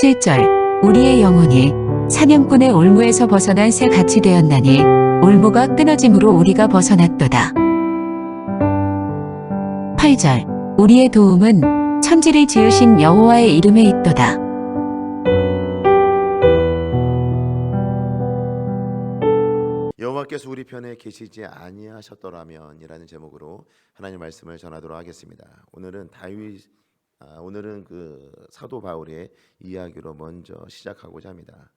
7절 우리의 영혼이 사냥꾼의 올무에서 벗어난 새 같이 되었나니 올무가 끊어짐으로 우리가 벗어났도다. 8절 우리의 도움은 천지를 지으신 여호와의 이름에 있도다. 여호와께서 우리 편에 계시지 아니하셨더라면 이라는 제목으로 하나님 말씀을 전하도록 하겠습니다. 오늘은 그 사도 바울의 이야기로 먼저 시작하고자 합니다.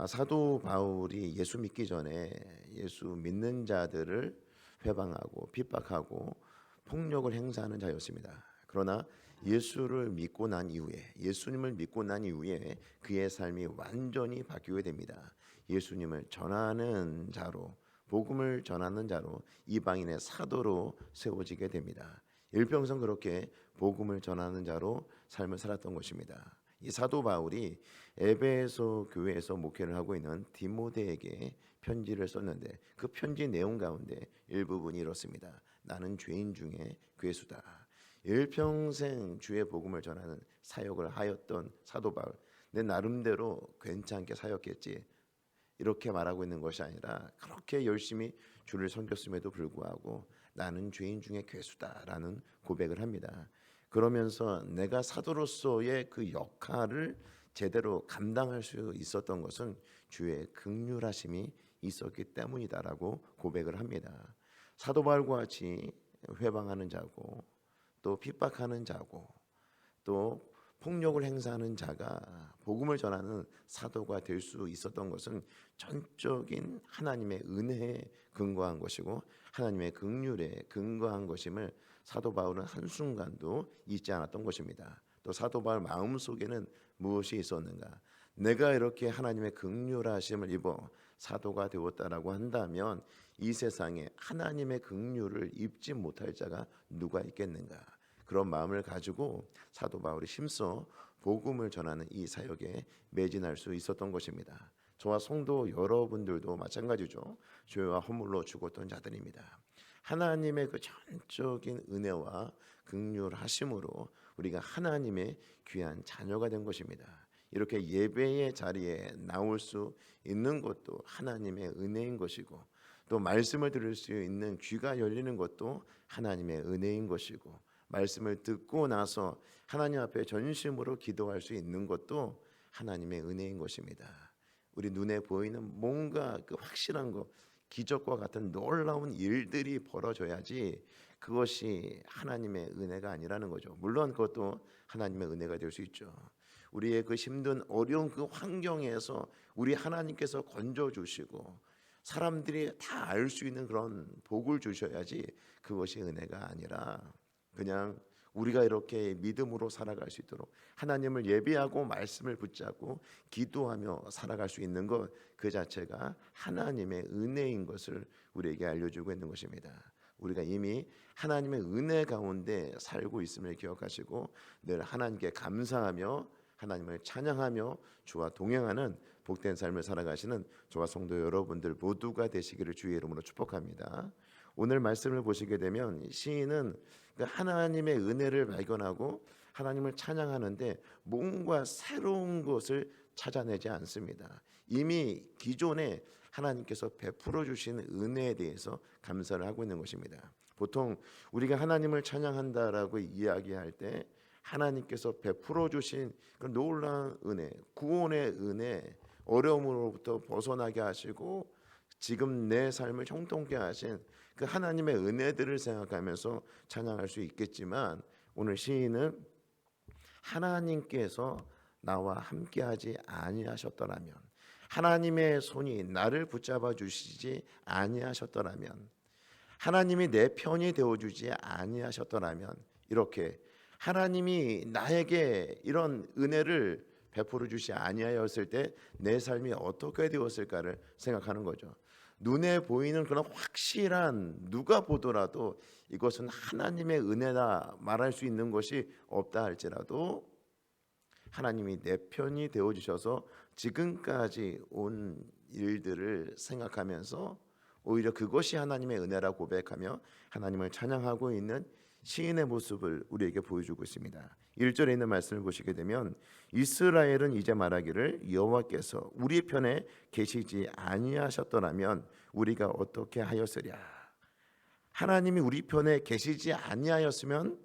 사도 바울이 예수 믿기 전에 예수 믿는 자들을 회방하고 핍박하고 폭력을 행사하는 자였습니다. 그러나 예수님을 믿고 난 이후에 그의 삶이 완전히 바뀌게 됩니다. 예수님을 전하는 자로, 복음을 전하는 자로, 이방인의 사도로 세워지게 됩니다. 일평생 그렇게 복음을 전하는 자로 삶을 살았던 것입니다. 이 사도 바울이 에베소 교회에서 목회를 하고 있는 디모데에게 편지를 썼는데 그 편지 내용 가운데 일부분이 이렇습니다. 나는 죄인 중에 괴수다. 일평생 주의 복음을 전하는 사역을 하였던 사도 바울, 내 나름대로 괜찮게 사역했지, 이렇게 말하고 있는 것이 아니라 그렇게 열심히 주를 섬겼음에도 불구하고 나는 죄인 중에 괴수다라는 고백을 합니다. 그러면서 내가 사도로서의 그 역할을 제대로 감당할 수 있었던 것은 주의 긍휼하심이 있었기 때문이다라고 고백을 합니다. 사도 바울과 같이 회방하는 자고 또 핍박하는 자고 또 폭력을 행사하는 자가 복음을 전하는 사도가 될 수 있었던 것은 전적인 하나님의 은혜에 근거한 것이고 하나님의 긍휼에 근거한 것임을 사도 바울은 한순간도 잊지 않았던 것입니다. 또 사도 바울 마음속에는 무엇이 있었는가? 내가 이렇게 하나님의 긍휼하심을 입어 사도가 되었다라고 한다면 이 세상에 하나님의 긍휼을 입지 못할 자가 누가 있겠는가? 그런 마음을 가지고 사도 바울이 힘써 복음을 전하는 이 사역에 매진할 수 있었던 것입니다. 저와 성도 여러분들도 마찬가지죠. 죄와 허물로 죽었던 자들입니다. 하나님의 그 전적인 은혜와 긍휼하심으로 우리가 하나님의 귀한 자녀가 된 것입니다. 이렇게 예배의 자리에 나올 수 있는 것도 하나님의 은혜인 것이고 또 말씀을 들을 수 있는 귀가 열리는 것도 하나님의 은혜인 것이고 말씀을 듣고 나서 하나님 앞에 전심으로 기도할 수 있는 것도 하나님의 은혜인 것입니다. 우리 눈에 보이는 뭔가 그 확실한 것, 기적과 같은 놀라운 일들이 벌어져야지 그것이 하나님의 은혜가 아니라는 거죠. 물론 그것도 하나님의 은혜가 될 수 있죠. 우리의 그 힘든 어려운 그 환경에서 우리 하나님께서 건져주시고 사람들이 다 알 수 있는 그런 복을 주셔야지 그것이 은혜가 아니라 그냥 우리가 이렇게 믿음으로 살아갈 수 있도록 하나님을 예배하고 말씀을 붙잡고 기도하며 살아갈 수 있는 것, 그 자체가 하나님의 은혜인 것을 우리에게 알려주고 있는 것입니다. 우리가 이미 하나님의 은혜 가운데 살고 있음을 기억하시고 늘 하나님께 감사하며 하나님을 찬양하며 주와 동행하는 복된 삶을 살아가시는 저와 성도 여러분들 모두가 되시기를 주의 이름으로 축복합니다. 오늘 말씀을 보시게 되면 시인은 하나님의 은혜를 발견하고 하나님을 찬양하는데 뭔가 새로운 것을 찾아내지 않습니다. 이미 기존에 하나님께서 베풀어 주신 은혜에 대해서 감사를 하고 있는 것입니다. 보통 우리가 하나님을 찬양한다라고 이야기할 때 하나님께서 베풀어 주신 그 놀라운 은혜, 구원의 은혜, 어려움으로부터 벗어나게 하시고 지금 내 삶을 형통케 하신 그 하나님의 은혜들을 생각하면서 찬양할 수 있겠지만 오늘 시인은 하나님께서 나와 함께하지 아니하셨더라면, 하나님의 손이 나를 붙잡아 주시지 아니하셨더라면, 하나님이 내 편이 되어주지 아니하셨더라면, 이렇게 하나님이 나에게 이런 은혜를 베풀어 주시 아니하였을 때 내 삶이 어떻게 되었을까를 생각하는 거죠. 눈에 보이는 그런 확실한, 누가 보더라도 이것은 하나님의 은혜다 말할 수 있는 것이 없다 할지라도 하나님이 내 편이 되어주셔서 지금까지 온 일들을 생각하면서 오히려 그것이 하나님의 은혜라고 고백하며 하나님을 찬양하고 있는 시인의 모습을 우리에게 보여주고 있습니다. 1절에 있는 말씀을 보시게 되면 이스라엘은 이제 말하기를 여호와께서 우리 편에 계시지 아니하셨더라면 우리가 어떻게 하였으랴. 하나님이 우리 편에 계시지 아니하였으면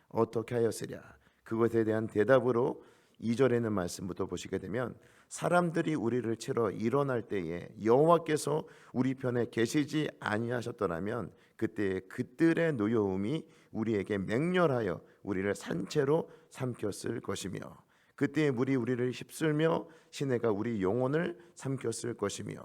어떻게 하였으랴. 그것에 대한 대답으로 2절에 있는 말씀부터 보시게 되면 사람들이 우리를 치러 일어날 때에 여호와께서 우리 편에 계시지 아니하셨더라면 그때 그들의 노여움이 우리에게 맹렬하여 우리를 산채로 삼켰을 것이며 그때의 물이 우리를 휩쓸며 시내가 우리 영혼을 삼켰을 것이며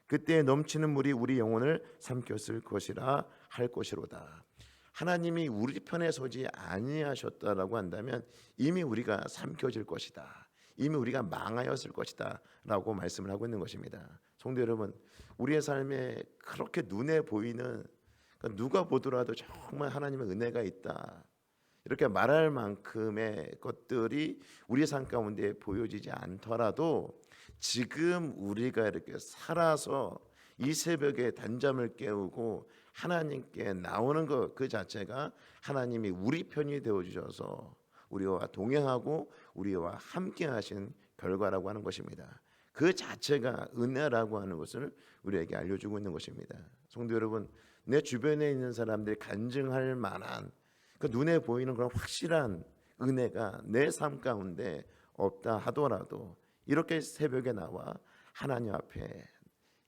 그때에 넘치는 물이 우리 영혼을 삼켰을 것이라 할 것이로다. 하나님이 우리 편에 서지 아니하셨다라고 한다면 이미 우리가 삼켜질 것이다. 이미 우리가 망하였을 것이다 라고 말씀을 하고 있는 것입니다. 성도 여러분, 우리의 삶에 그렇게 눈에 보이는, 그러니까 누가 보더라도 정말 하나님의 은혜가 있다 이렇게 말할 만큼의 것들이 우리 삶 가운데 보여지지 않더라도 지금 우리가 이렇게 살아서 이 새벽에 단잠을 깨우고 하나님께 나오는 것 그 자체가 하나님이 우리 편이 되어 주셔서 우리와 동행하고 우리와 함께 하신 결과라고 하는 것입니다. 그 자체가 은혜라고 하는 것을 우리에게 알려주고 있는 것입니다. 성도 여러분, 내 주변에 있는 사람들이 간증할 만한 그 눈에 보이는 그런 확실한 은혜가 내 삶 가운데 없다 하더라도 이렇게 새벽에 나와 하나님 앞에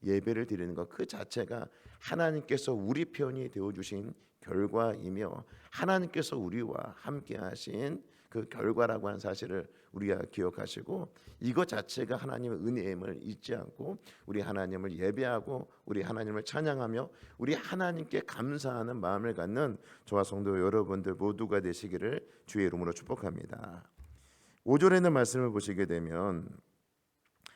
예배를 드리는 것 그 자체가 하나님께서 우리 편이 되어주신 결과이며 하나님께서 우리와 함께 하신 그 결과라고 하는 사실을 우리가 기억하시고 이것 자체가 하나님의 은혜임을 잊지 않고 우리 하나님을 예배하고 우리 하나님을 찬양하며 우리 하나님께 감사하는 마음을 갖는 저와 성도 여러분들 모두가 되시기를 주의 이름으로 축복합니다. 5절에 있는 말씀을 보시게 되면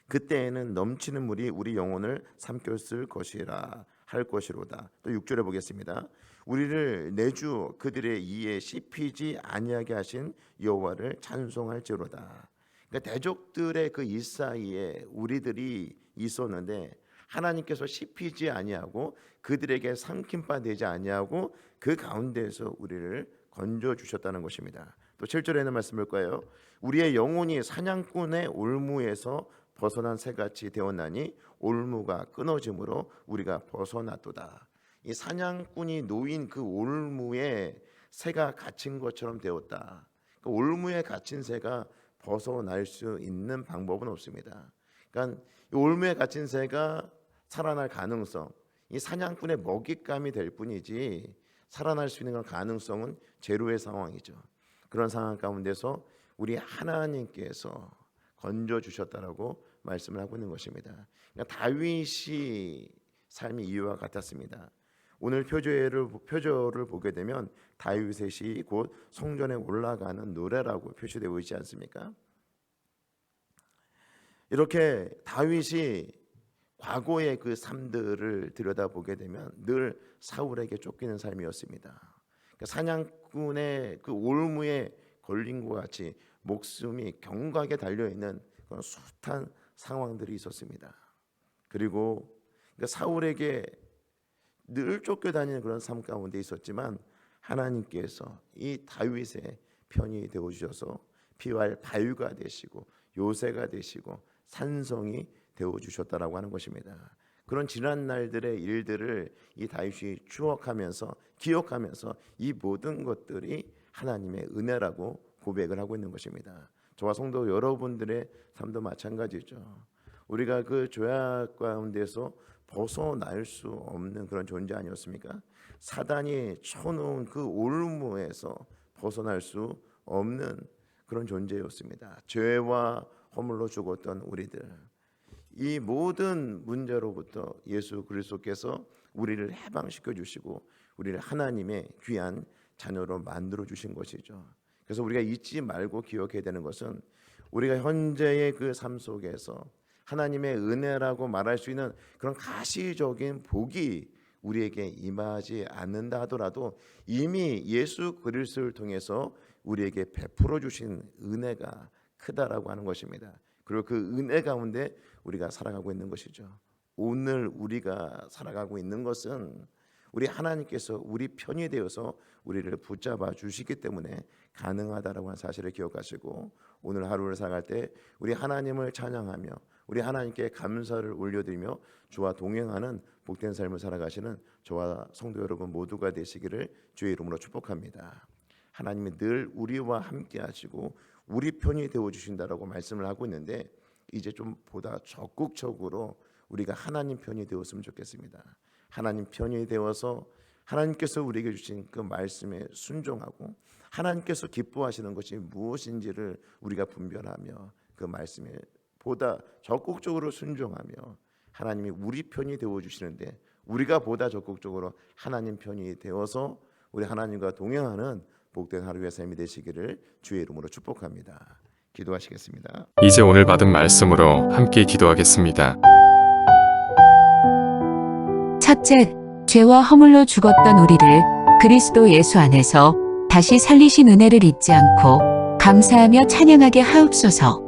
그때에는 넘치는 물이 우리 영혼을 삼켰을 것이라 할 것이로다. 또 6절에 보겠습니다. 우리를 내주 그들의 이에 씹히지 아니하게 하신 여호와를 찬송할지로다. 그러니까 대족들의 그 이 사이에 우리들이 있었는데 하나님께서 씹히지 아니하고 그들에게 삼킨 바 되지 아니하고 그 가운데에서 우리를 건져 주셨다는 것입니다. 또 7절에는 말씀 볼까요? 우리의 영혼이 사냥꾼의 올무에서 벗어난 새같이 되었나니 올무가 끊어짐으로 우리가 벗어났도다. 이 사냥꾼이 놓인 그 올무에 새가 갇힌 것처럼 되었다. 그 올무에 갇힌 새가 벗어날 수 있는 방법은 없습니다. 그러니까 이 올무에 갇힌 새가 살아날 가능성, 이 사냥꾼의 먹잇감이 될 뿐이지 살아날 수 있는 그런 가능성은 제로의 상황이죠. 그런 상황 가운데서 우리 하나님께서 건져 주셨다라고 말씀을 하고 있는 것입니다. 그러니까 다윗이 삶이 이와 같았습니다. 오늘 표절을 보게 되면 다윗의 시 곧 성전에 올라가는 노래라고 표시되고 있지 않습니까? 이렇게 다윗이 과거의 그 삶들을 들여다보게 되면 늘 사울에게 쫓기는 삶이었습니다. 그러니까 사냥꾼의 그 올무에 걸린 것 같이 목숨이 경각에 달려있는 그런 숱한 상황들이 있었습니다. 그리고 그러니까 사울에게 늘 쫓겨다니는 그런 삶 가운데 있었지만 하나님께서 이 다윗의 편이 되어주셔서 피할 바위가 되시고 요새가 되시고 산성이 되어주셨다라고 하는 것입니다. 그런 지난 날들의 일들을 이 다윗이 추억하면서 기억하면서 이 모든 것들이 하나님의 은혜라고 고백을 하고 있는 것입니다. 저와 성도 여러분들의 삶도 마찬가지죠. 우리가 그 죄악 가운데서 벗어날 수 없는 그런 존재 아니었습니까? 사단이 쳐놓은 그 올무에서 벗어날 수 없는 그런 존재였습니다. 죄와 허물로 죽었던 우리들, 이 모든 문제로부터 예수 그리스도께서 우리를 해방시켜 주시고 우리를 하나님의 귀한 자녀로 만들어 주신 것이죠. 그래서 우리가 잊지 말고 기억해야 되는 것은 우리가 현재의 그 삶 속에서 하나님의 은혜라고 말할 수 있는 그런 가시적인 복이 우리에게 임하지 않는다 하더라도 이미 예수 그리스도를 통해서 우리에게 베풀어 주신 은혜가 크다라고 하는 것입니다. 그리고 그 은혜 가운데 우리가 살아가고 있는 것이죠. 오늘 우리가 살아가고 있는 것은 우리 하나님께서 우리 편이 되어서 우리를 붙잡아 주시기 때문에 가능하다라고 하는 사실을 기억하시고 오늘 하루를 살아갈 때 우리 하나님을 찬양하며 우리 하나님께 감사를 올려드리며 주와 동행하는 복된 삶을 살아가시는 저와 성도 여러분 모두가 되시기를 주의 이름으로 축복합니다. 하나님이 늘 우리와 함께 하시고 우리 편이 되어 주신다라고 말씀을 하고 있는데 이제 좀 보다 적극적으로 우리가 하나님 편이 되었으면 좋겠습니다. 하나님 편이 되어서 하나님께서 우리에게 주신 그 말씀에 순종하고 하나님께서 기뻐하시는 것이 무엇인지를 우리가 분별하며 그 말씀에 보다 적극적으로 순종하며 하나님이 우리 편이 되어 주시는데 우리가 보다 적극적으로 하나님 편이 되어서 우리 하나님과 동행하는 복된 하루의 삶이 되시기를 주의 이름으로 축복합니다. 기도하시겠습니다. 이제 오늘 받은 말씀으로 함께 기도하겠습니다. 첫째, 죄와 허물로 죽었던 우리를 그리스도 예수 안에서 다시 살리신 은혜를 잊지 않고 감사하며 찬양하게 하옵소서.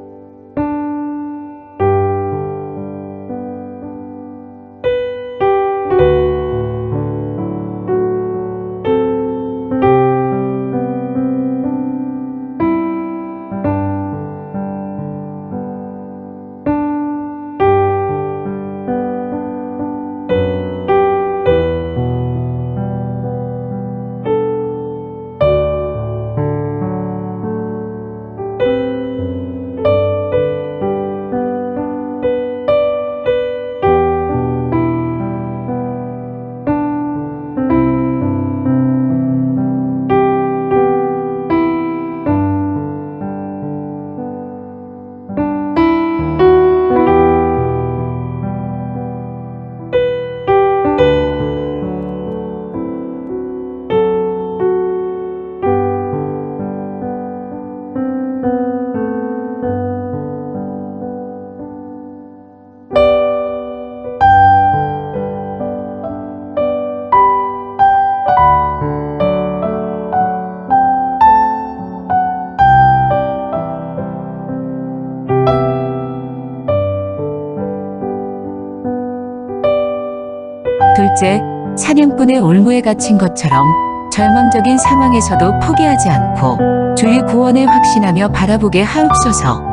둘째, 사냥꾼의 올무에 갇힌 것처럼 절망적인 상황에서도 포기하지 않고 주의 구원에 확신하며 바라보게 하옵소서.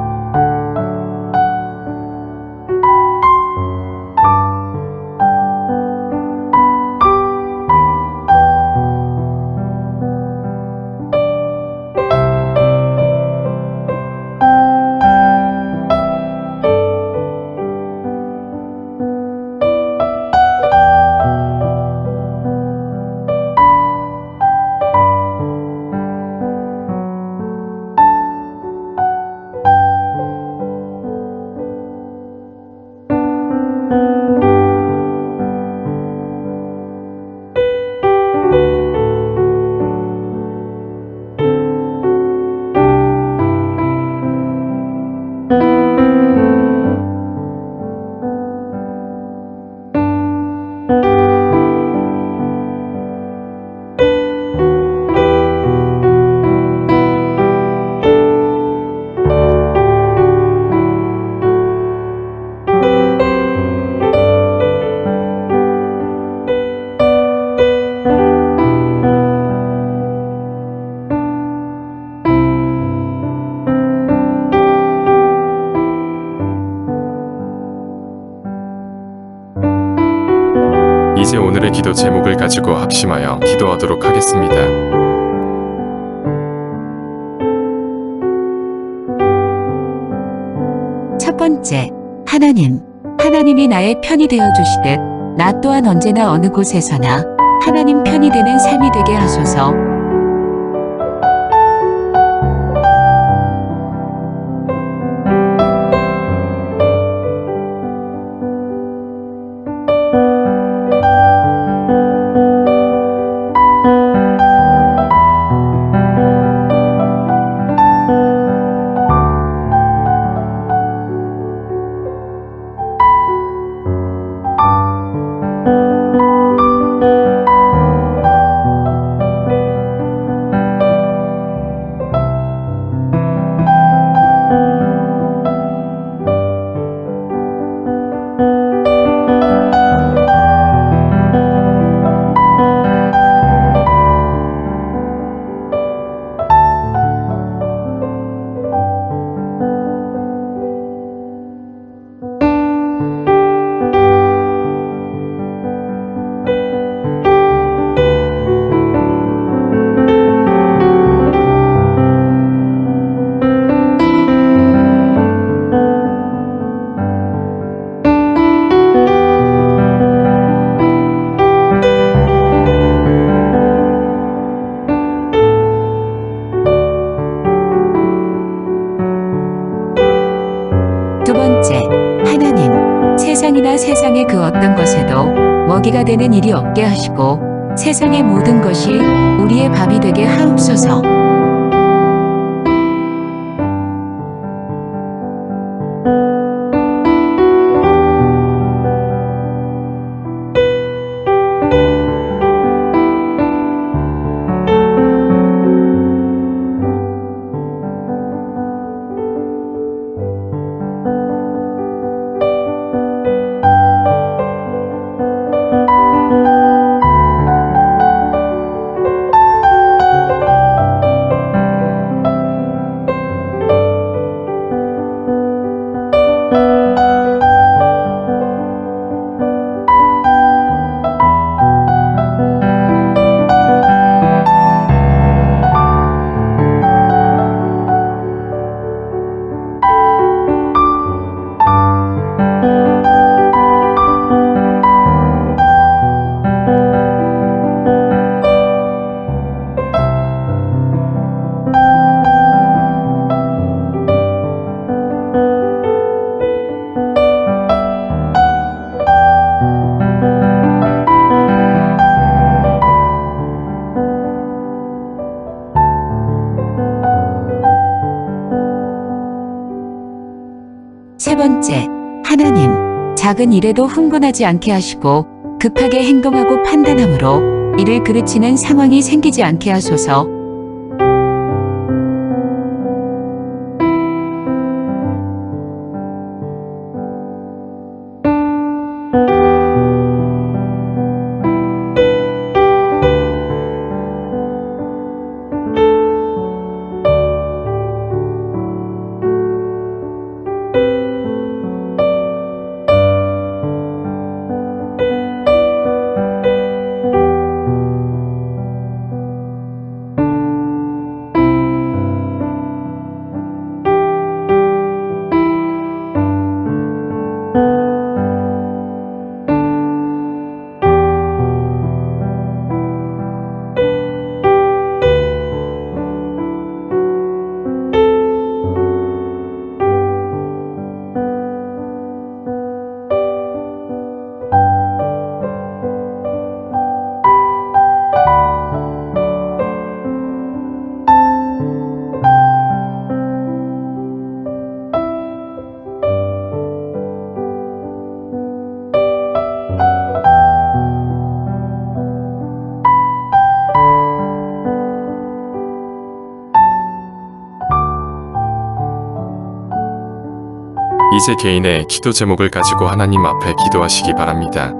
이제 오늘의 기도 제목을 가지고 합심하여 기도하도록 하겠습니다. 첫 번째, 하나님이 나의 편이 되어 주시듯 나 또한 언제나 어느 곳에서나 하나님 편이 되는 삶이 되게 하소서. 땅이나 세상의 그 어떤 것에도 먹이가 되는 일이 없게 하시고 세상의 모든 것이 우리의 밥이 되게 하옵소서. 세 번째, 하나님, 작은 일에도 흥분하지 않게 하시고 급하게 행동하고 판단함으로 이를 그르치는 상황이 생기지 않게 하소서. 이제 개인의 기도 제목을 가지고 하나님 앞에 기도하시기 바랍니다.